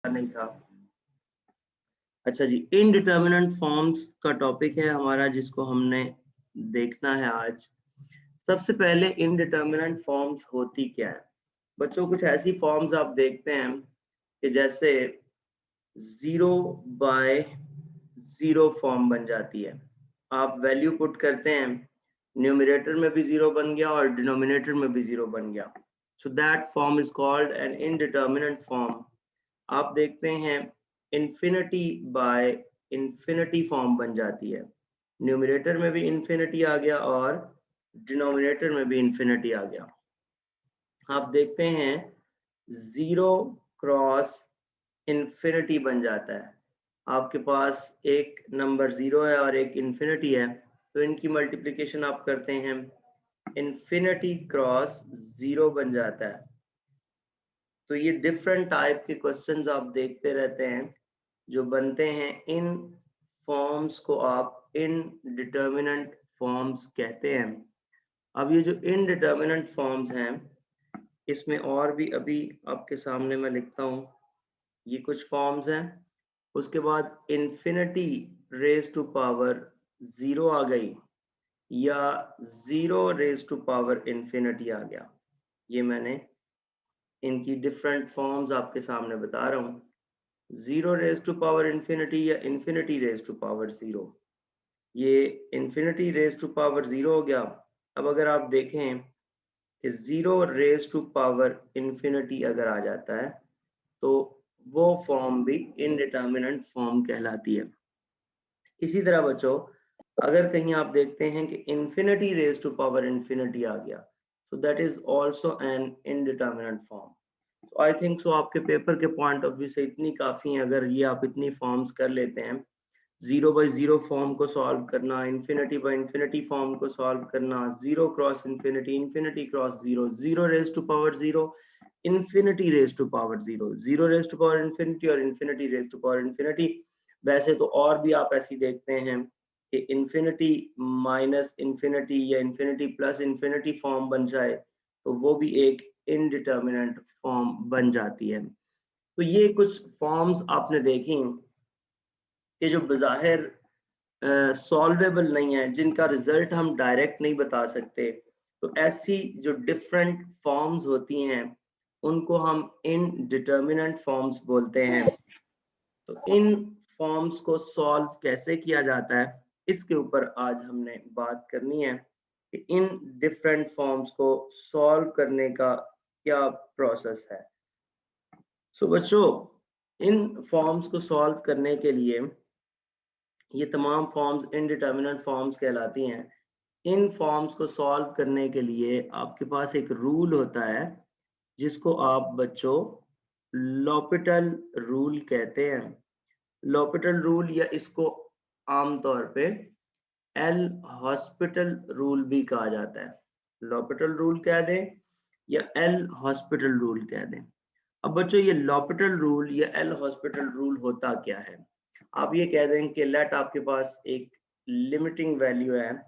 नहीं था। अच्छा जी, इनडिटर्मिनेंट फॉर्म्स का टॉपिक है हमारा जिसको हमने देखना है आज। सबसे पहले इनडिटर्मिनेंट फॉर्म्स होती क्या है बच्चों? कुछ ऐसी फॉर्म्स आप देखते हैं कि जैसे 0/0 फॉर्म बन जाती है। आप वैल्यू पुट करते हैं, न्यूमरेटर में भी 0 बन गया और डिनोमिनेटर में भी 0 बन गया। So that form is called an indeterminate form. आप देखते हैं इन्फिनिटी बाय इन्फिनिटी फॉर्म बन जाती है। न्यूमरेटर में भी इन्फिनिटी आ गया और डिनोमिनेटर में भी इन्फिनिटी आ गया। आप देखते हैं 0 क्रॉस इन्फिनिटी बन जाता है। आपके पास एक नंबर 0 है और एक इन्फिनिटी है, तो इनकी मल्टीप्लिकेशन आप करते हैं, इन्फिनिटी क्रॉस 0 बन जाता है। तो ये डिफरेंट टाइप के क्वेश्चंस आप देखते रहते हैं जो बनते हैं। इन फॉर्म्स को आप इनडिटर्मिनेंट फॉर्म्स कहते हैं। अब ये जो इनडिटर्मिनेंट फॉर्म्स हैं, इसमें और भी अभी आपके सामने मैं लिखता हूँ, ये कुछ फॉर्म्स हैं। उसके बाद इन्फिनिटी रेज टू पावर 0 आ गई या 0 रेज टू पावर इन्फिनिटी आ गया। ये मैंने इनकी डिफरेंट फॉर्म्स आपके सामने बता रहा हूँ। 0 रेज टू पावर इन्फिनिटी या इन्फिनिटी रेज टू पावर 0। ये इन्फिनिटी रेज टू पावर 0 हो गया। अब अगर आप देखें कि 0 रेज टू पावर इन्फिनिटी अगर आ जाता है तो वो फॉर्म भी इनडिटर्मिनेंट फॉर्म कहलाती है। इसी तरह बच्चों, अगर कहीं आप देखते हैं कि infinity raise to power infinity आ गया, so that is also an indeterminate form. So I think so आपके पेपर के पॉइंट ऑफ व्यू से इतनी काफी है। अगर ये आप इतनी फॉर्म्स कर लेते हैं, 0/0 फॉर्म को सॉल्व करना, इन्फिनिटी बाय इन्फिनिटी फॉर्म को सॉल्व करना, 0 cross infinity, infinity cross 0, 0 raise to power 0, infinity raise to power 0, 0 raise to power infinity और infinity raise to power infinity. वैसे तो और भी आप ऐसी देखते हैं कि इन्फिनिटी माइनस इन्फिनिटी या इन्फिनिटी प्लस इन्फिनिटी फॉर्म बन जाए तो वो भी एक इनडिटर्मिनेंट फॉर्म बन जाती है। तो ये कुछ फॉर्म्स आपने देखी कि जो बज़ाहिर सॉल्वेबल नहीं है, जिनका रिजल्ट हम डायरेक्ट नहीं बता सकते, तो ऐसी जो डिफरेंट फॉर्म्स होती हैं उनको हम इनडिटर्मिनेंट फॉर्म्स बोलते हैं। तो इन फॉर्म्स को सॉल्व कैसे किया जाता है, इसके ऊपर आज हमने बात करनी है कि इन डिफरेंट फॉर्म्स को सॉल्व करने का क्या प्रोसेस है। सो बच्चों, इन फॉर्म्स को सॉल्व करने के लिए ये तमाम फॉर्म्स इनडिटर्मिनेंट फॉर्म्स कहलाती हैं। इन फॉर्म्स को सॉल्व करने के लिए आपके पास एक रूल होता है जिसको आप बच्चों लॉपिटल रूल कहते हैं। लॉपिटल रूल या इसको आमतौर पे एल हॉस्पिटल रूल भी कहा जाता है। लॉपिटल रूल कह दें या एल हॉस्पिटल रूल कह दें। अब बच्चों, ये लॉपिटल रूल या एल हॉस्पिटल रूल होता क्या है? आप ये कह दें कि लेट आपके पास एक लिमिटिंग वैल्यू है,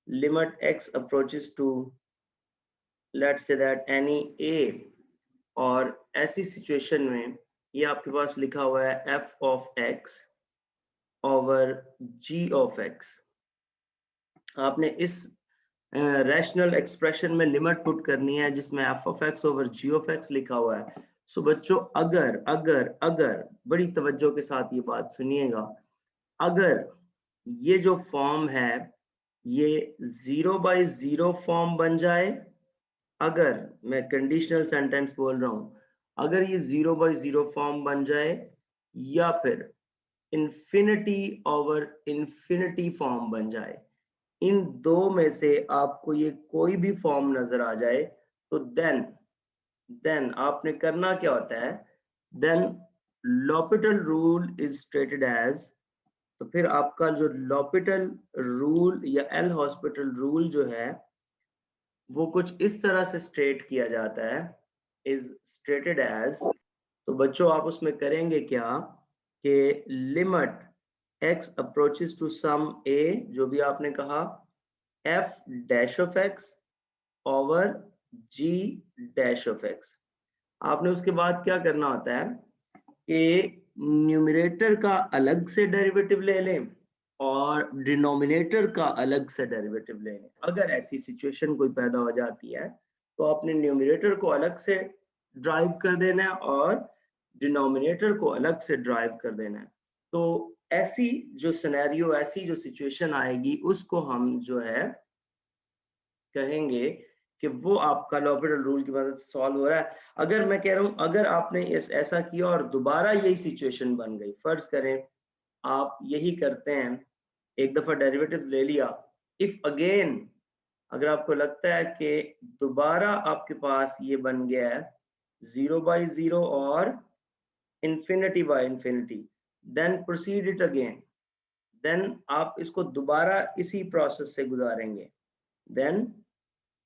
limit x approaches to let's say that any a, और ऐसी सिचुएशन में ये आपके पास लिखा हुआ है f of x over g of x। आपने इस रैशनल एक्सप्रेशन में लिमिट पुट करनी है जिसमें f of x over g of x लिखा हुआ है। सो बच्चों, अगर अगर अगर बड़ी तवज्जो के साथ ये बात सुनिएगा, अगर ये जो फॉर्म है ये 0/0 फॉर्म बन जाए, अगर मैं कंडीशनल सेंटेंस बोल रहा हूं, अगर ये 0/0 फॉर्म बन जाए या फिर इन्फिनिटी ओवर इन्फिनिटी फॉर्म बन जाए, इन दो में से आपको ये कोई भी फॉर्म नजर आ जाए, तो देन आपने करना क्या होता है, then L'Hopital rule is stated as. तो फिर आपका जो लॉपिटल रूल या एल हॉस्पिटल रूल जो है वो कुछ इस तरह से स्टेट किया जाता है, इज स्टेटेड एज। तो बच्चों, आप उसमें करेंगे क्या कि limit x approaches to some a, जो भी आपने कहा, f dash of x over g dash of x। आपने उसके बाद क्या करना होता है कि न्यूमरेटर का अलग से डेरिवेटिव ले लें और डिनोमिनेटर का अलग से डेरिवेटिव ले लें। अगर ऐसी सिचुएशन कोई पैदा हो जाती है तो आपने न्यूमरेटर को अलग से ड्राइव कर देना है और डिनोमिनेटर को अलग से ड्राइव कर देना है। तो ऐसी जो सिनेरियो, ऐसी जो सिचुएशन आएगी उसको हम जो है कहेंगे कि वो आपका लॉपिटल रूल की मदद से सॉल्व हो रहा है। अगर मैं कह रहा हूं अगर आपने ऐसा किया और दोबारा यही सिचुएशन बन गई, फर्ज करें आप यही करते हैं, एक दफा डेरिवेटिव ले लिया, इफ अगेन अगर आपको लगता है कि दोबारा आपके पास ये बन गया है 0/0 और infinity/infinity, then proceed it again, then आप इसको दोबारा इसी प्रोसेस से गुजारेंगे, देन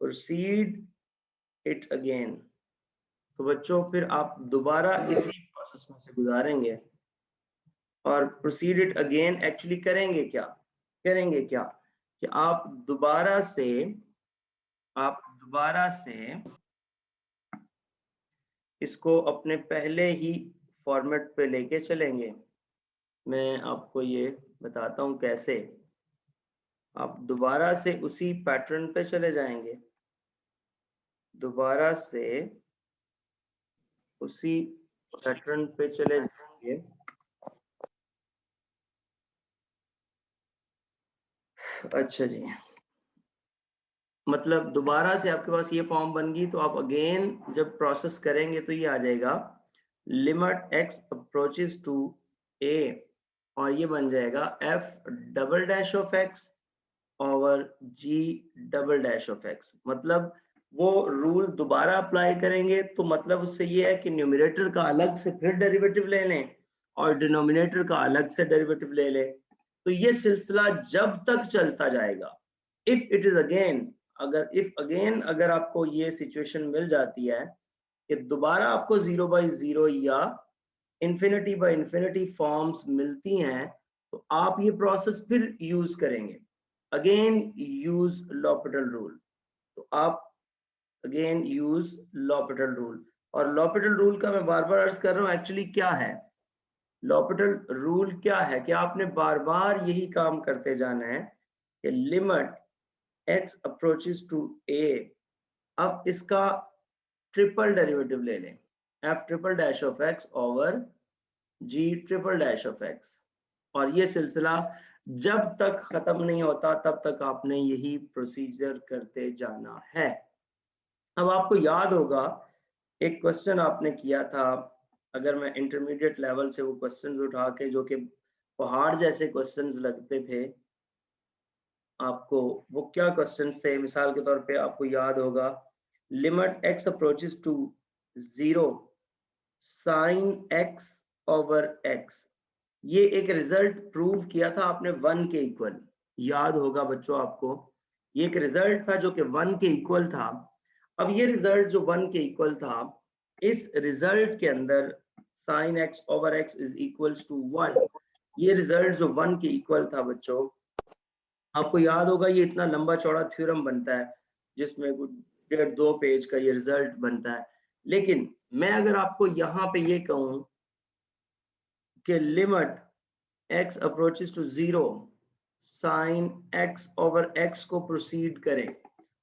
प्रोसीड इट अगेन। तो बच्चों फिर आप दोबारा इसी प्रोसेस में से गुजारेंगे और प्रोसीड इट अगेन एक्चुअली करेंगे क्या कि आप दोबारा से इसको अपने पहले ही फॉर्मेट पे लेके चलेंगे। मैं आपको ये बताता हूं कैसे। आप दोबारा से उसी पैटर्न पे चले जाएंगे, दोबारा से उसी पैटर्न पे चले जाएंगे। अच्छा जी, मतलब दोबारा से आपके पास ये फॉर्म बन गई तो आप अगेन जब प्रोसेस करेंगे तो ये आ जाएगा limit x approaches to a और ये बन जाएगा f double dash of x over g double dash of x। मतलब वो रूल दोबारा अप्लाई करेंगे तो मतलब उससे ये है कि न्यूमरेटर का अलग से फिर डेरिवेटिव ले लें और डिनोमिनेटर का अलग से डेरिवेटिव ले लें। तो ये सिलसिला जब तक चलता जाएगा, इफ इट इज अगेन अगर आपको ये सिचुएशन मिल जाती है कि दोबारा आपको 0/0 या infinity/infinity फॉर्म्स मिलती हैं तो आप ये प्रोसेस फिर यूज करेंगे, अगेन यूज लॉपिटल रूल। तो आप अगेन यूज लॉपिटल रूल, और लॉपिटल रूल का मैं बार बार अर्ज कर रहा हूं एक्चुअली क्या है। लॉपिटल रूल क्या है कि आपने बार बार यही काम करते जाना है कि limit x approaches to a, अब इसका ट्रिपल डेरिवेटिव ले लें, f triple dash of x over g triple dash of x, और ये सिलसिला जब तक खत्म नहीं होता तब तक आपने यही प्रोसीजर करते जाना है। अब आपको याद होगा एक क्वेश्चन आपने किया था, अगर मैं इंटरमीडिएट लेवल से वो क्वेश्चंस उठा के जो कि पहाड़ जैसे क्वेश्चंस लगते थे आपको, वो क्या क्वेश्चंस थे, मिसाल के तौर पे आपको याद होगा limit x approaches to 0 sine x over x, ये एक रिजल्ट प्रूव किया था आपने 1 के इक्वल, याद होगा बच्चों आपको, ये एक रिजल्ट था जो कि 1 के इक्वल था। अब ये रिजल्ट जो 1 के इक्वल था, इस रिजल्ट के अंदर sine x over x is equals to 1, ये रिजल्ट जो 1 के इक्वल था बच्चों, आपको याद होगा ये इतना लंबा चौड़ा थ्योरम बनता है जिसमें 1.5-2 पेज का ये रिजल्ट बनता है। लेकिन मैं अगर आपको यहाँ पे ये कहूँ कि limit x approaches to 0 sine x over x को प्रोसीड करें,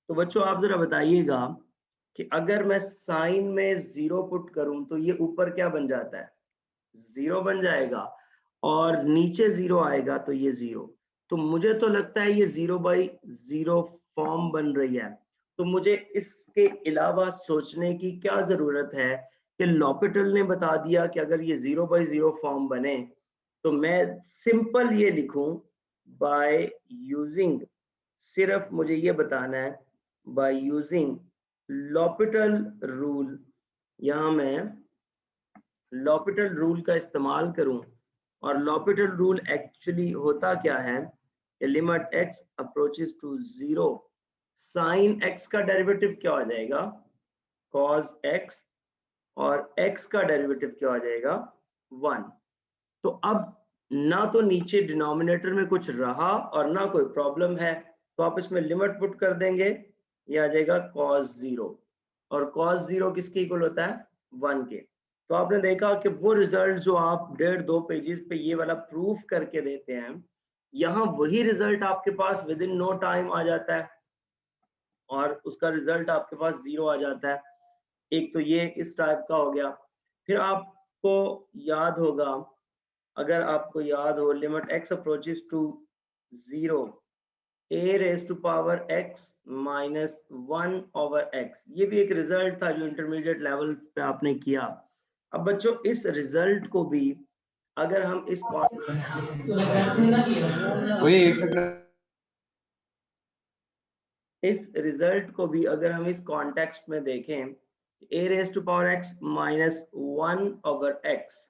तो बच्चों आप जरा बताइएगा कि अगर मैं साइन में 0 पुट करूं तो ये ऊपर क्या बन जाता है, 0 बन जाएगा, और नीचे 0 आएगा तो ये 0। तो मुझे तो लगता है ये 0/0 फॉर्म बन रही है। तो मुझे इसके अलावा सोचने की क्या जरूरत है कि लॉपिटल ने बता दिया कि अगर ये 0/0 फॉर्म बने तो मैं सिंपल ये लिखूं बाय यूजिंग, सिर्फ मुझे ये बताना है बाय यूजिंग लॉपिटल रूल। यहां मैं लॉपिटल रूल का इस्तेमाल करूं, और लॉपिटल रूल एक्चुअली होता क्या है, limit x approaches to 0 sine x का डेरिवेटिव क्या हो जाएगा, cos x, और x का डेरिवेटिव क्या हो जाएगा, 1। तो अब ना तो नीचे डिनोमिनेटर में कुछ रहा और ना कोई प्रॉब्लम है, तो आप इसमें लिमिट पुट कर देंगे, ये आ जाएगा cos 0, और cos 0 किसके इक्वल होता है, 1 के। तो आपने देखा कि वो रिजल्ट जो आप 1.5-2 पेजेस पे ये वाला प्रूफ करके देते हैं, यहाँ वही रिजल्ट आपके पास विद इन नो टाइम आ जाता है और उसका रिजल्ट आपके पास 0 आ जाता है। एक तो ये इस टाइप का हो गया। फिर आपको याद होगा, अगर आपको याद हो, limit x approaches to 0 a raise to power x minus 1 over x, ये भी एक रिजल्ट था जो इंटरमीडिएट लेवल पे आपने किया। अब बच्चों इस रिजल्ट को भी अगर हम इस रिजल्ट को भी अगर हम इस कॉन्टेक्स्ट में देखें, a raise to power x minus 1 over x,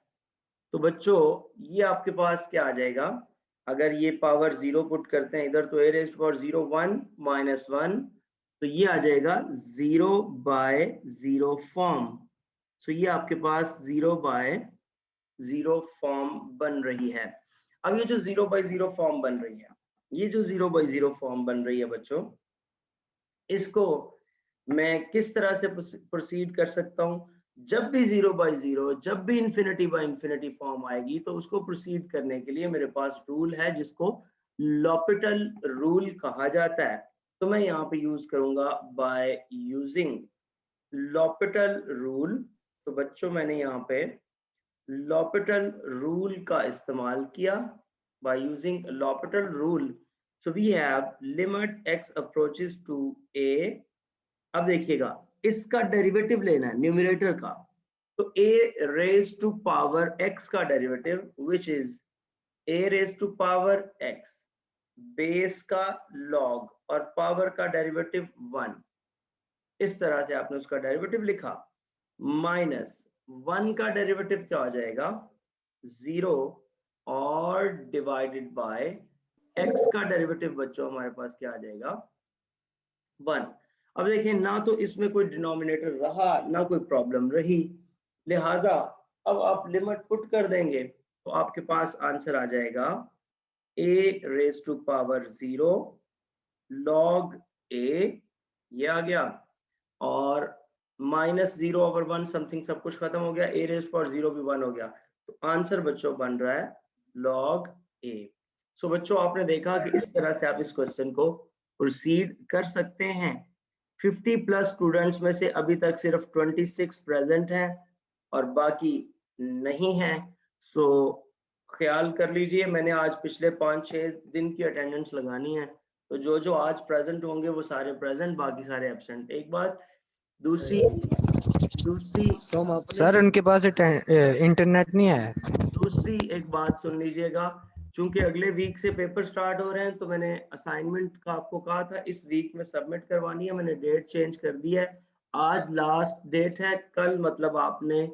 तो बच्चों ये आपके पास क्या आ जाएगा, अगर ये पावर 0 पुट करते हैं इधर, तो a raise to power 0 1 minus 1, तो ये आ जाएगा 0 बाय 0 फॉर्म। सो ये आपके पास 0 बाय 0 फॉर्म बन रही है। अब ये जो 0 बाय 0 फॉर्म बन रही है, ये जो 0 बाय 0 फॉर्म बन रही है बच्चों, इसको मैं किस तरह से प्रोसीड कर सकता हूँ, जब भी 0 बाय 0, जब भी इंफिनिटी बाय इंफिनिटी फॉर्म आएगी, तो उसको प्रोसीड करने के लिए मेरे पास रूल है जिसको लॉपिटल रूल कहा जाता है। तो मैं यहाँ पे यूज करूंगा बाय यूजिंग लॉपिटल रूल। तो बच्चों मैंने यहाँ पे लॉपिटल रूल का इस्तेमाल किया, by using L'Hopital rule. So we have limit x approaches to a। अब देखिएगा इसका डेरिवेटिव लेना है न्यूमरेटर का, तो a raise to power x का derivative which is a raise to power x, base का लॉग और पावर का डेरिवेटिव 1, इस तरह से आपने उसका डेरिवेटिव लिखा, माइनस 1 का डेरिवेटिव क्या हो जाएगा 0 और डिवाइडेड बाय x का डेरिवेटिव बच्चों हमारे पास क्या आ जाएगा 1। अब देखिए ना तो इसमें कोई डिनोमिनेटर रहा ना कोई प्रॉब्लम रही, लिहाजा अब आप लिमिट पुट कर देंगे तो आपके पास आंसर आ जाएगा a raise to power 0 log a, ये आ गया, और माइनस 0 ओवर 1 समथिंग, सब कुछ खत्म हो गया, a रेज पावर 0 भी 1 हो गया, तो आंसर बच्चों बन रहा है log a। सो बच्चों आपने देखा कि इस तरह से आप इस क्वेश्चन को प्रोसीड कर सकते हैं। 50 प्लस स्टूडेंट्स में से अभी तक सिर्फ 26 प्रेजेंट हैं और बाकी नहीं हैं। सो ख्याल कर लीजिए, मैंने आज पिछले 5-6 दिन की अटेंडेंस लगानी है, तो जो जो आज प्रेजेंट होंगे वो सारे प्रेजेंट, बाकी सारे एब्सेंट। एक बात, दूसरी सर उनके पास इंटरनेट नहीं है। दूसरी एक बात सुन लीजिएगा, चूंकि अगले वीक से पेपर स्टार्ट हो रहे हैं, तो मैंने असाइनमेंट का आपको कहा था इस वीक में सबमिट करवानी है, मैंने डेट चेंज कर दी है, आज लास्ट डेट है, कल मतलब आपने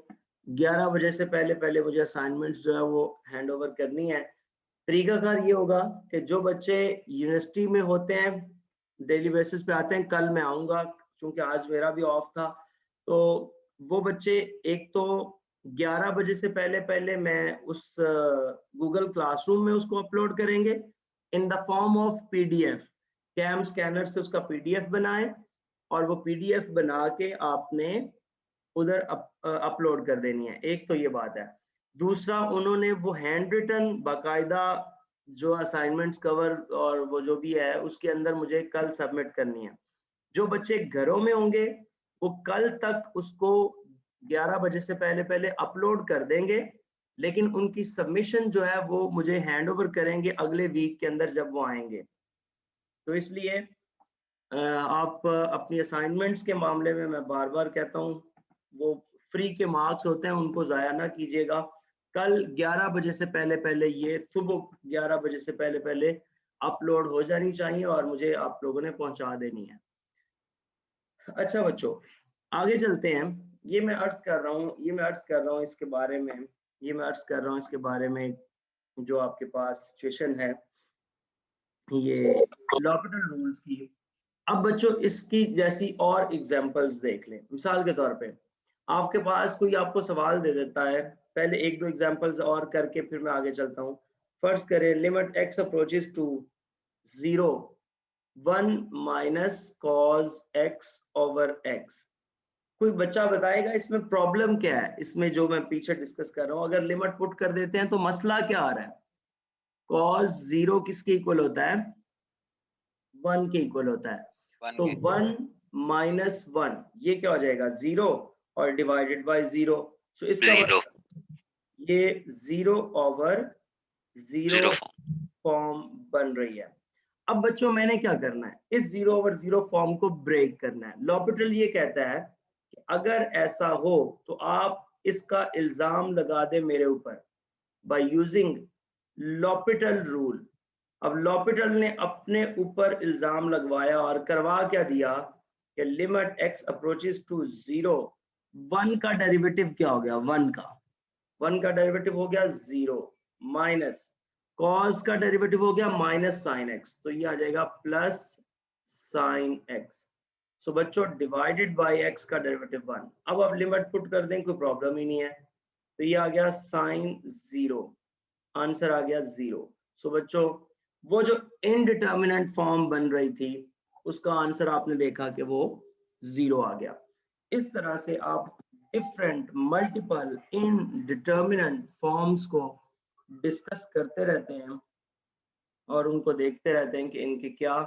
11 बजे से पहले पहले मुझे असाइनमेंट्स जो है वो हैंड ओवर करनी है। तरीकाकार ये होगा कि जो बच्चे यूनिवर्सिटी में होते हैं, डेली बेसिस पे आते हैं, कल मैं आऊंगा क्योंकि आज मेरा भी ऑफ था, तो वो बच्चे एक तो 11 बजे से पहले पहले मैं उस गूगल क्लासरूम में उसको अपलोड करेंगे in the form of PDF, CamScanner से उसका पीडीएफ बनाए और वो पीडीएफ बना के आपने उधर अपलोड कर देनी है। एक तो ये बात है। दूसरा, उन्होंने वो हैंड रिटन बाकायदा जो असाइनमेंट्स कवर और वो जो भी है उसके अंदर मुझे कल सबमिट करनी है। जो बच्चे घरों में होंगे वो कल तक उसको 11 बजे से पहले पहले अपलोड कर देंगे, लेकिन उनकी सबमिशन जो है वो मुझे हैंड ओवर करेंगे अगले वीक के अंदर जब वो आएंगे। तो इसलिए आप अपनी असाइनमेंट्स के मामले में मैं बार बार कहता हूँ, वो फ्री के मार्क्स होते हैं, उनको ज़ाया ना कीजिएगा। कल 11 बजे से पहले पहले, ये सुबह 11 बजे से पहले पहले अपलोड हो जानी चाहिए और मुझे आप लोगों ने पहुंचा देनी है। अच्छा बच्चों, आगे चलते हैं। ये मैं अर्ज कर रहा हूँ इसके बारे में, इसके बारे में जो आपके पास सिचुएशन है ये लॉपिटल रूल्स की। अब बच्चों इसकी जैसी और एग्जांपल्स देख लें। मिसाल के तौर पे आपके पास कोई आपको सवाल दे देता है, पहले एक दो एग्जांपल्स और करके फिर मैं आगे चलता हूँ। फर्स्ट करें, limit x approaches to 0 1 minus cos x over x। कोई बच्चा बताएगा इसमें प्रॉब्लम क्या है, इसमें जो मैं पीछे डिस्कस कर रहा हूँ। अगर लिमिट पुट कर देते हैं तो मसला क्या आ रहा है? cos 0 किसके इक्वल होता है? 1 के इक्वल होता है। तो 1 माइनस 1 ये क्या हो जाएगा? 0 और डिवाइडेड बाय 0। सो इसका मतलब ये 0 ओवर 0 फॉर्म बन रही है। अब बच्चों मैंने क्या करना है? इस 0 ओवर 0 फॉर्म को ब्रेक करना है। लॉपिटल ये कहता है कि अगर ऐसा हो तो आप इसका इल्जाम लगा दे मेरे ऊपर बाय यूजिंग लॉपिटल रूल। अब लॉपिटल ने अपने ऊपर इल्जाम लगवाया और करवा क्या दिया कि लिमिट x अप्रोचेस टू 0, 1 का डेरिवेटिव क्या हो गया? 1 का डेरिवेटिव हो गया 0 माइनस cos का डेरिवेटिव हो गया माइनस साइन x, तो ये आ जाएगा प्लस साइन x। सो बच्चों डिवाइडेड बाय x का डेरिवेटिव 1। अब आप लिमिट पुट कर दें, कोई प्रॉब्लम ही नहीं है। तो ये आ गया साइन 0, आंसर आ गया 0। सो बच्चों वो जो इनडिटर्मिनेंट फॉर्म बन रही थी उसका आंसर आपने देखा कि वो 0 आ गया। इस तरह से आप डिफरेंट मल्टीपल इनडिटर्मिनेंट फॉर्म्स को डिस्कस करते रहते हैं और उनको देखते रहते हैं कि इनके क्या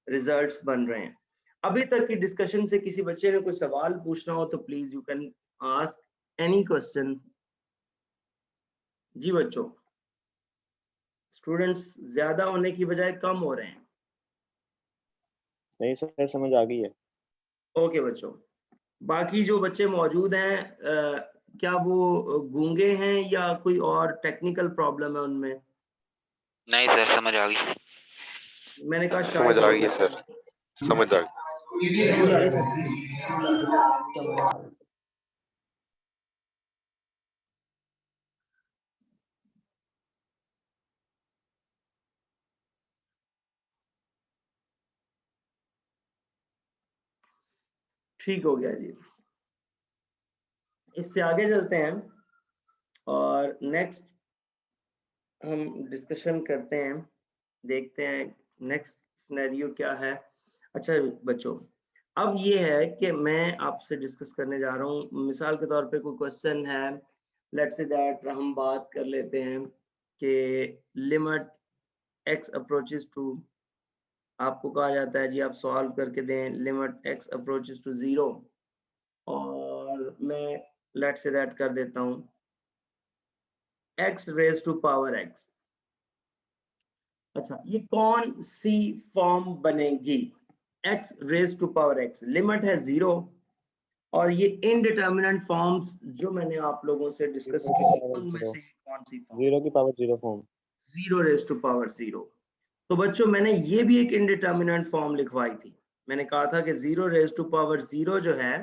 रिजल्ट्स बन रहे हैं। अभी तक की डिस्कशन से किसी बच्चे ने कोई सवाल पूछना हो तो please you can ask any question. जी बच्चों, स्टूडेंट्स ज्यादा होने की बजाय कम हो रहे हैं। नहीं सर, समझ आ गई है। ओके बच्चों, बाकी जो बच्चे मौजूद हैं क्या वो गूंगे हैं या कोई और टेक्निकल प्रॉब्लम है उनमें? नहीं सर, समझ आ गई। मैंने कहा समझ आ गई है सर, समझ आ गई। ठीक हो गया जी। इससे आगे चलते हैं और नेक्स्ट हम डिस्कशन करते हैं, देखते हैं नेक्स्ट सिनेरियो क्या है। अच्छा बच्चों, अब ये है कि मैं आपसे डिस्कस करने जा रहा हूँ, मिसाल के तौर पे कोई क्वेश्चन है, लेट्स से दैट हम बात कर लेते हैं कि लिमिट x अप्रोचेस टू, आपको कहा जाता है जी आप सॉल्व करके दें लिमिट x अप्रोचेस टू 0 और मैं लेट्स से दैट कर देता हूँ x raise to power x। अच्छा, ये कौन सी फॉर्म बनेगी? x raise to power x, limit है 0 और ये इनडिटर्मिनेंट फॉर्म्स जो मैंने आप लोगों से डिस्कस की उनमें से कौन सी फॉर्म? 0 की power 0 form. 0 raise to power 0। तो बच्चों मैंने ये भी एक इनडिटर्मिनेंट फॉर्म लिखवाई थी। मैंने कहा था कि 0 रेज टू पावर 0 जो है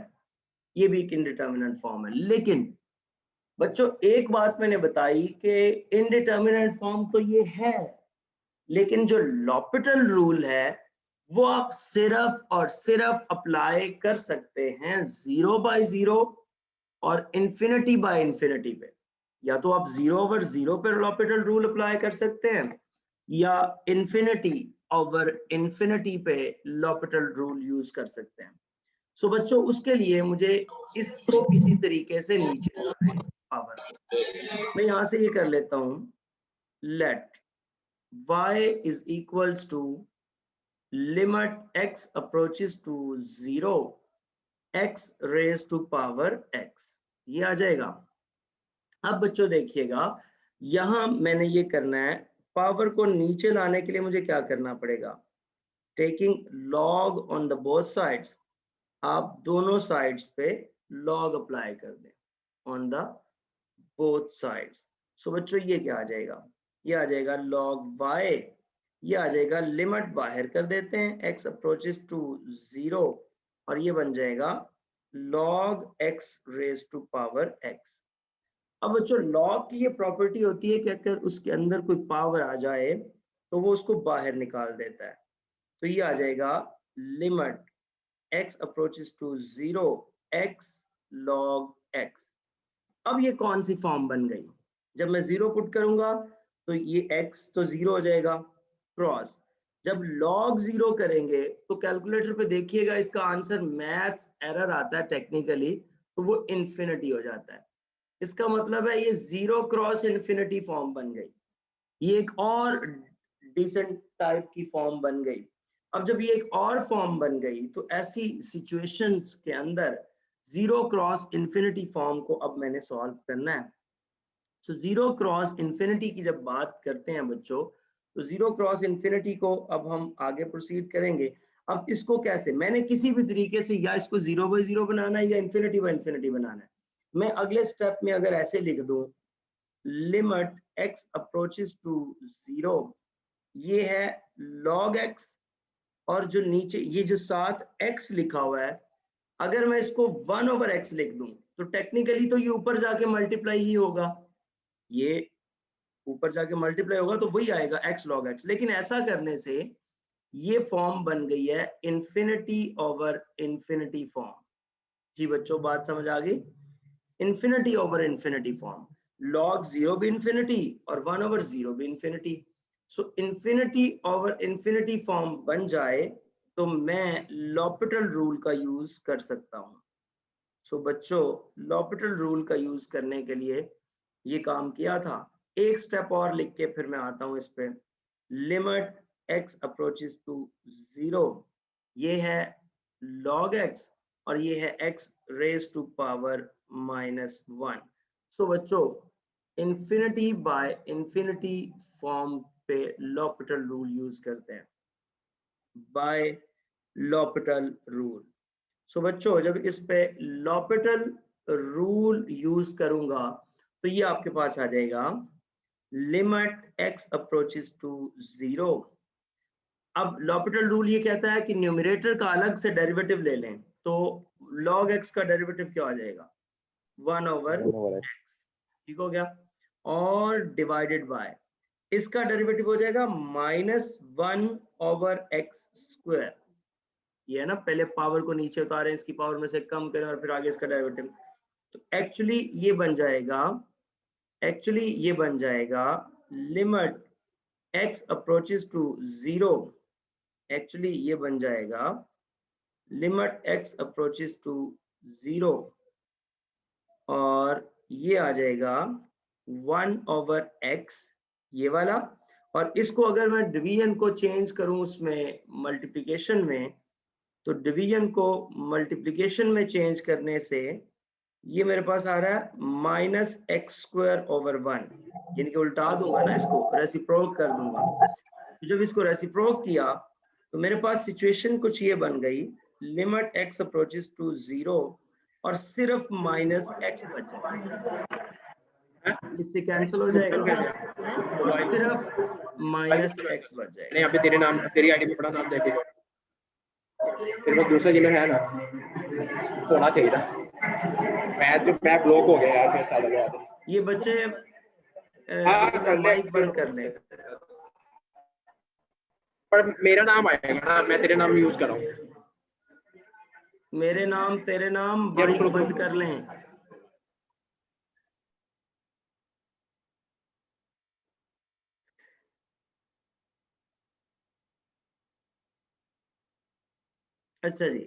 ये भी एक इनडिटर्मिनेंट फॉर्म है। लेकिन बच्चों एक बात मैंने बताई कि इनडिटर्मिनेंट फॉर्म तो ये है, लेकिन जो लॉपिटल रूल है वो आप सिर्फ और सिर्फ अप्लाई कर सकते हैं 0 बाय 0 और इंफिनिटी बाय इंफिनिटी पे। या तो आप 0 ओवर 0 पे लॉपिटल रूल अप्लाई कर सकते हैं या इंफिनिटी ओवर इंफिनिटी पे लॉपिटल रूल यूज कर सकते हैं। सो बच्चों उसके लिए मुझे इसको किसी तरीके से नीचे लाना है, पावर को। मैं यहां से ये कर लेता हूं, late y is equals to limit x approaches to 0 x raised to power x, ये आ जाएगा। अब बच्चों देखिएगा, यहां मैंने ये करना है, पावर को नीचे लाने के लिए मुझे क्या करना पड़ेगा? Taking log on the both sides, आप दोनों साइड्स पे log अप्लाई कर दें on the both sides। सो बच्चों ये क्या आ जाएगा? ये आ जाएगा log y, ये आ जाएगा लिमिट बाहर कर देते हैं x अप्रोचेस टू 0 और ये बन जाएगा log x raise to power x। अब बच्चों log की ये प्रॉपर्टी होती है कि अगर उसके अंदर कोई पावर आ जाए तो वो उसको बाहर निकाल देता है। तो ये आ जाएगा limit x approaches to 0 x log x। अब ये कौन सी फॉर्म बन गई? जब मैं 0 पुट करूंगा तो ये x तो 0 हो जाएगा क्रॉस, जब log 0 करेंगे तो कैलकुलेटर पे देखिएगा इसका आंसर मैथ्स एरर आता है टेक्निकली, तो वो इंफिनिटी हो जाता है। इसका मतलब है ये 0 क्रॉस इंफिनिटी फॉर्म बन गई, ये एक और डिसेंट टाइप की फॉर्म बन गई। अब जब ये एक और फॉर्म बन गई तो ऐसी सिचुएशंस के अंदर 0 क्रॉस इंफिनिटी फॉर्म को अब मैंने सॉल्व करना है। सो 0 क्रॉस इंफिनिटी की जब बात करते हैं बच्चों, तो 0 क्रॉस इंफिनिटी को अब हम आगे प्रोसीड करेंगे। अब इसको कैसे, मैंने किसी भी तरीके से या इसको 0 बाई 0 बनाना है या इंफिनिटी बाई इंफिनिटी बनाना है। मैं अगले स्टेप में अगर ऐसे लिख दूं, लिमिट x अप्रोचेस टू 0, ये है log x, और जो नीचे ये जो साथ x लिखा हुआ है, अगर मैं इसको 1/x लिख दूं तो टेक्निकली तो ये ऊपर जाके मल्टीप्लाई ही होगा, ये ऊपर जाके मल्टीप्लाई होगा तो वही आएगा x log x। लेकिन ऐसा करने से ये फॉर्म बन गई है इंफिनिटी ओवर इंफिनिटी फॉर्म। जी बच्चों बात समझ आ गई, infinity over infinity form, log 0 भी इंफिनिटी और 1/0 भी इंफिनिटी। सो इंफिनिटी ओवर इंफिनिटी फॉर्म बन जाए तो मैं लॉपिटल रूल का यूज कर सकता हूं। सो बच्चों लॉपिटल रूल का यूज करने के लिए ये काम किया था। एक स्टेप और लिख के फिर मैं आता हूं इस पे, लिमिट x अप्रोचेस टू 0, ये है log x और ये है x raise to power -1। So बच्चों इंफिनिटी बाय इंफिनिटी फॉर्म पे लॉपिटल रूल यूज करते हैं, बाय लॉपिटल रूल। सो बच्चों जब इस पे लॉपिटल रूल यूज करूंगा तो ये आपके पास आ जाएगा लिमिट x अप्रोचेस टू 0। अब लॉपिटल रूल ये कहता है कि न्यूमरेटर का अलग से डेरिवेटिव ले लें, तो log x का डेरिवेटिव क्या आ जाएगा 1/x, ठीक हो गया, और डिवाइडेड बाय इसका डेरिवेटिव हो जाएगा -1/x²। ये है ना, पहले पावर को नीचे उतारें, इसकी पावर में से कम करें और फिर आगे इसका डेरिवेटिव। तो एक्चुअली ये बन जाएगा limit x approaches to 0, actually ये बन जाएगा लिमिट x अप्रोचेस टू 0 और ये आ जाएगा 1/x, ये वाला। और इसको अगर मैं डिवीजन को चेंज करूं उसमें मल्टीप्लिकेशन में, तो डिवीजन को मल्टीप्लिकेशन में चेंज करने से ये मेरे पास आ रहा है -x²/1, यानी कि उल्टा दूंगा ना, इसको रेसिप्रोक कर दूंगा। तो जब इसको रेसिप्रोक किया तो मेरे पास सिचुएशन कुछ ये बन गई, लिमिट x अप्रोचेस टू 0 और सिर्फ -x बचा, इससे कैंसिल हो जाएगा और सिर्फ -x बच जाएगा। नहीं अभी तेरे नाम तेरी आईडी पे बड़ा नाम देखे तेरे पास दूसरा जिम्मे है ना, होना चाहिए था। मैं ब्लॉक हो गया यार, फिर साल बाद ये बच्चे माइक बंद कर ले, पर मेरा नाम आएगा ना, मैं तेरे नाम यूज कर रहा हूँ। मेरे नाम तेरे नाम माइक बंद कर लें। अच्छा जी,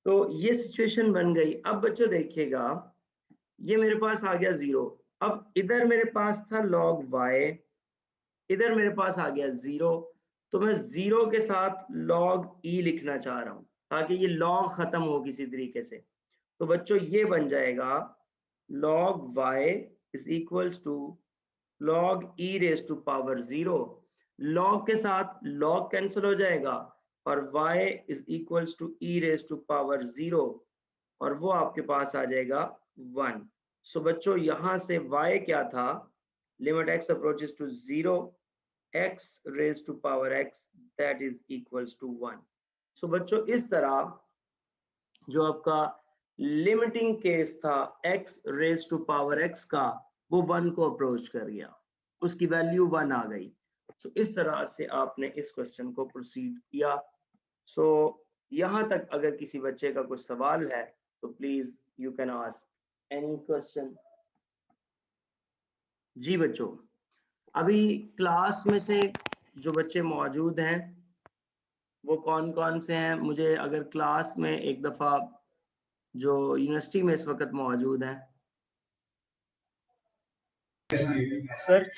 तो ये सिचुएशन बन गई। अब बच्चों देखिएगा, ये मेरे पास आ गया 0, अब इधर मेरे पास था log y, इधर मेरे पास आ गया 0, तो मैं 0 के साथ log e लिखना चाह रहा हूं ताकि ये log खत्म हो किसी तरीके से। तो बच्चों ये बन जाएगा log y is equals to log e raise to power 0, log के साथ log कैंसिल हो जाएगा और y is equals to e raise to power 0 और वो आपके पास आ जाएगा 1। सो बच्चों यहां से y क्या था, limit x approaches to 0, x raise to power x that is equals to 1। So बच्चों इस तरह जो आपका लिमिटिंग केस था x raise to power x का, वो 1 को अप्रोच कर गया, उसकी वैल्यू 1 आ गई। सो इस तरह से आपने इस क्वेश्चन को प्रोसीड किया। सो यहां तक अगर किसी बच्चे का कुछ सवाल है तो please you can ask any question. जी बच्चों, अभी क्लास में से जो बच्चे मौजूद हैं वो कौन कौन से हैं? मुझे अगर क्लास में एक दफा जो यूनिवर्सिटी में इस वक्त मौजूद हैं सर